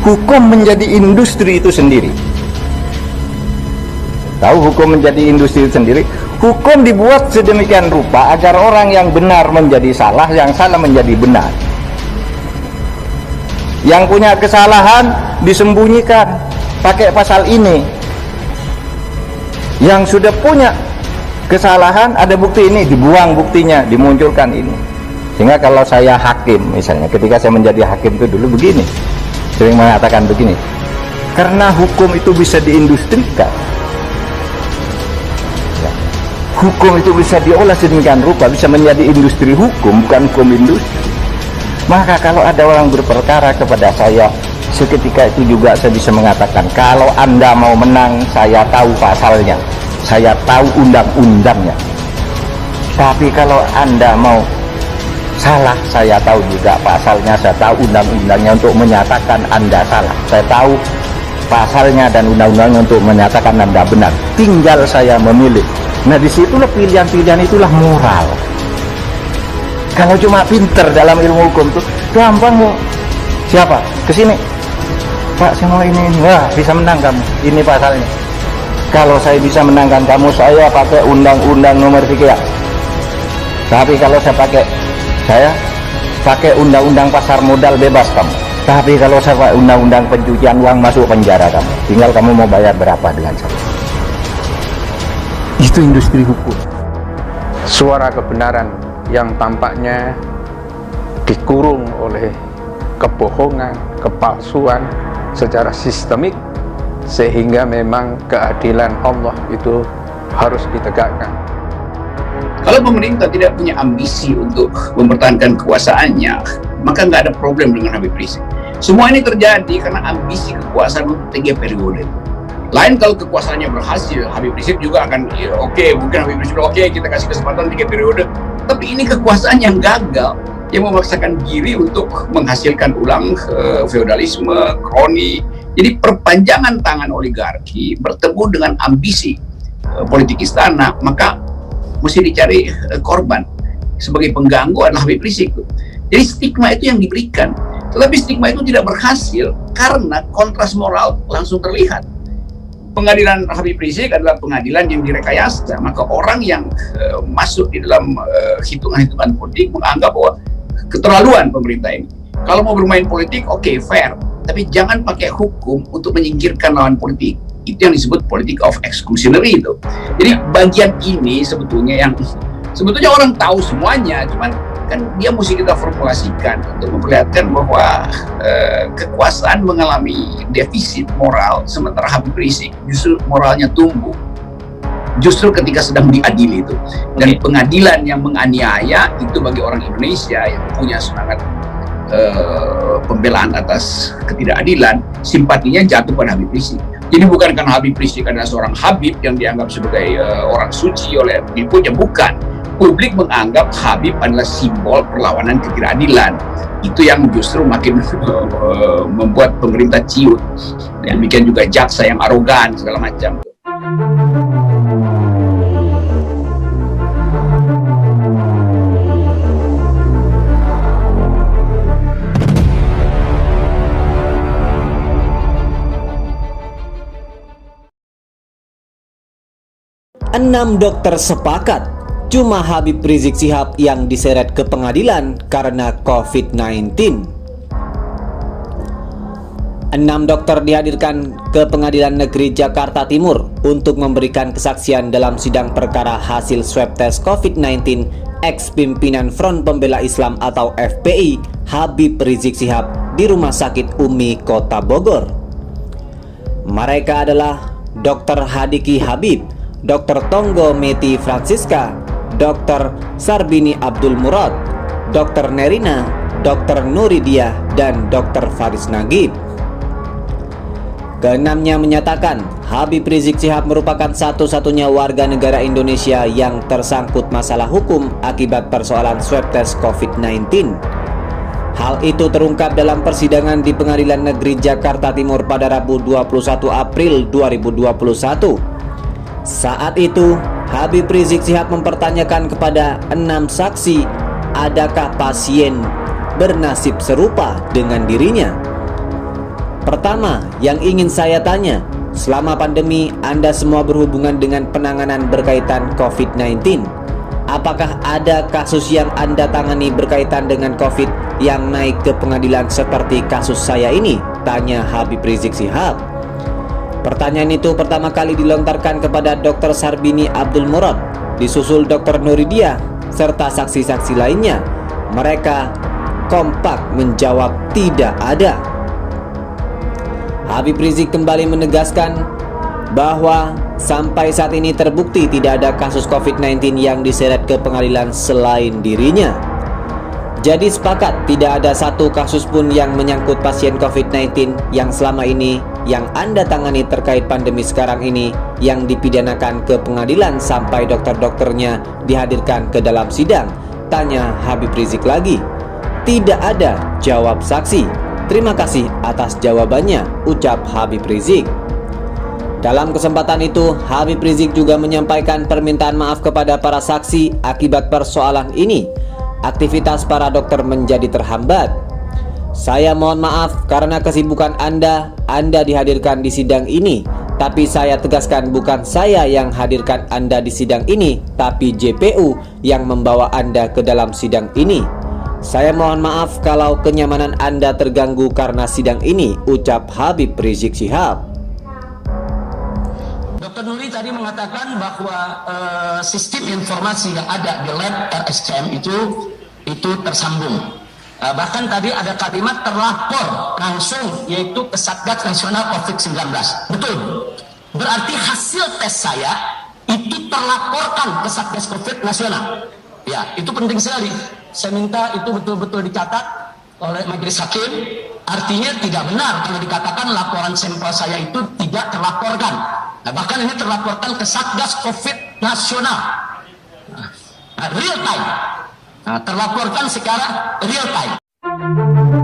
hukum menjadi industri itu sendiri. Tahu hukum menjadi industri itu sendiri? Hukum dibuat sedemikian rupa agar orang yang benar menjadi salah, yang salah menjadi benar. Yang punya kesalahan disembunyikan pakai pasal ini. Yang sudah punya kesalahan ada bukti ini, dibuang buktinya, dimunculkan ini. Sehingga kalau saya hakim misalnya, ketika saya menjadi hakim itu dulu begini, sering mengatakan begini, karena hukum itu bisa diindustrikan, hukum itu bisa diolah sedemikian rupa, bisa menjadi industri hukum, bukan hukum industri. Maka kalau ada orang berperkara kepada saya, seketika itu juga saya bisa mengatakan, kalau Anda mau menang, saya tahu pasalnya, saya tahu undang-undangnya. Tapi kalau Anda mau salah, saya tahu juga pasalnya, saya tahu undang-undangnya untuk menyatakan Anda salah, saya tahu pasalnya dan undang-undangnya untuk menyatakan Anda benar. Tinggal saya memilih. Nah, disitulah pilihan-pilihan, itulah moral. Kalau cuma pinter dalam ilmu hukum tuh gampang kok. Siapa? Kesini, Pak, saya mau ini. Wah, bisa menang kamu. Ini pasalnya. Kalau saya bisa menangkan kamu, saya pakai undang-undang nomor 3. Tapi kalau saya pakai undang-undang pasar modal, bebas kamu. Tapi kalau saya pakai undang-undang pencucian uang, masuk penjara kamu. Tinggal kamu mau bayar berapa dengan saya. Itu industri hukum. Suara kebenaran yang tampaknya dikurung oleh kebohongan, kepalsuan secara sistemik, sehingga memang keadilan Allah itu harus ditegakkan. Kalau pemerintah tidak punya ambisi untuk mempertahankan kekuasaannya, maka nggak ada problem dengan Habib Rizik. Semua ini terjadi karena ambisi kekuasaan untuk 3 periode. Lain kalau kekuasaannya berhasil, Habib Rizik juga akan oke, mungkin Habib Rizik oke, kita kasih kesempatan 3 periode. Tapi ini kekuasaan yang gagal, yang memaksakan diri untuk menghasilkan ulang feodalisme, kroni. Jadi perpanjangan tangan oligarki bertemu dengan ambisi politik istana, maka mesti dicari korban. Sebagai pengganggu adalah Habib Rizik. Jadi stigma itu yang diberikan. Tetapi stigma itu tidak berhasil karena kontras moral langsung terlihat. Pengadilan Habib Rizik adalah pengadilan yang direkayasa, maka orang yang masuk di dalam hitungan-hitungan politik menganggap bahwa keterlaluan pemerintah ini. Kalau mau bermain politik, oke, fair, tapi jangan pakai hukum untuk menyingkirkan lawan politik. Itu yang disebut politik of exclusionary itu. Jadi bagian ini sebetulnya yang sebetulnya orang tahu semuanya, cuman kan dia mesti kita formulasikan untuk memperlihatkan bahwa kekuasaan mengalami defisit moral, sementara Habib Rizik justru moralnya tumbuh justru ketika sedang diadili itu. Dan pengadilan yang menganiaya itu bagi orang Indonesia yang punya semangat pembelaan atas ketidakadilan, simpatinya jatuh pada Habib Rizik. Jadi bukan karena Habib Rizik adalah seorang Habib yang dianggap sebagai orang suci oleh pengikutnya, bukan. Publik menganggap Habib adalah simbol perlawanan ketidakadilan. Itu yang justru makin membuat pemerintah ciut. Dan demikian juga jaksa yang arogan segala macam. Enam dokter sepakat cuma Habib Rizik Syihab yang diseret ke pengadilan karena COVID-19. 6 dokter dihadirkan ke Pengadilan Negeri Jakarta Timur untuk memberikan kesaksian dalam sidang perkara hasil swab tes COVID-19 ex-pimpinan Front Pembela Islam atau FPI Habib Rizik Syihab di Rumah Sakit Umi Kota Bogor. Mereka adalah Dr. Hadiki Habib, Dr. Tonggo Meti Francisca, Dr. Sarbini Abdul Murad, Dr. Nerina, Dr. Nuridiah, dan Dr. Faris Nagib. Keenamnya menyatakan Habib Rizik Syihab merupakan satu-satunya warga negara Indonesia yang tersangkut masalah hukum akibat persoalan swab tes COVID-19. Hal itu terungkap dalam persidangan di Pengadilan Negeri Jakarta Timur pada Rabu 21 April 2021. Saat itu, Habib Rizik Syihab mempertanyakan kepada 6 saksi, adakah pasien bernasib serupa dengan dirinya? Pertama, yang ingin saya tanya, selama pandemi Anda semua berhubungan dengan penanganan berkaitan COVID-19. Apakah ada kasus yang Anda tangani berkaitan dengan COVID yang naik ke pengadilan seperti kasus saya ini? Tanya Habib Rizik Syihab. Pertanyaan itu pertama kali dilontarkan kepada Dr. Sarbini Abdul Murad, disusul Dr. Nuridiah, serta saksi-saksi lainnya. Mereka kompak menjawab tidak ada. Habib Rizik kembali menegaskan bahwa sampai saat ini terbukti tidak ada kasus COVID-19 yang diseret ke pengadilan selain dirinya. Jadi sepakat tidak ada satu kasus pun yang menyangkut pasien COVID-19 yang selama ini yang Anda tangani terkait pandemi sekarang ini yang dipidanakan ke pengadilan sampai dokter-dokternya dihadirkan ke dalam sidang. Tanya Habib Rizik lagi. Tidak ada, jawab saksi. Terima kasih atas jawabannya, ucap Habib Rizik. Dalam kesempatan itu, Habib Rizik juga menyampaikan permintaan maaf kepada para saksi akibat persoalan ini. Aktivitas para dokter menjadi terhambat. Saya mohon maaf karena kesibukan Anda dihadirkan di sidang ini. Tapi saya tegaskan bukan saya yang hadirkan Anda di sidang ini, tapi JPU yang membawa Anda ke dalam sidang ini. Saya mohon maaf kalau kenyamanan Anda terganggu karena sidang ini, ucap Habib Rizik Syihab. Dr. Nuri tadi mengatakan bahwa sistem informasi yang ada di lab RSCM itu tersambung. Bahkan tadi ada kalimat terlapor langsung, yaitu ke Satgas Nasional COVID-19. Betul. Berarti hasil tes saya itu terlaporkan ke Satgas COVID Nasional. Ya, itu penting sekali. Saya minta itu betul-betul dicatat oleh majelis hakim. Artinya tidak benar kalau dikatakan laporan sampel saya itu tidak terlaporkan. Nah, bahkan ini terlaporkan ke Satgas COVID Nasional. Real time. Nah, terlaporkan secara real time.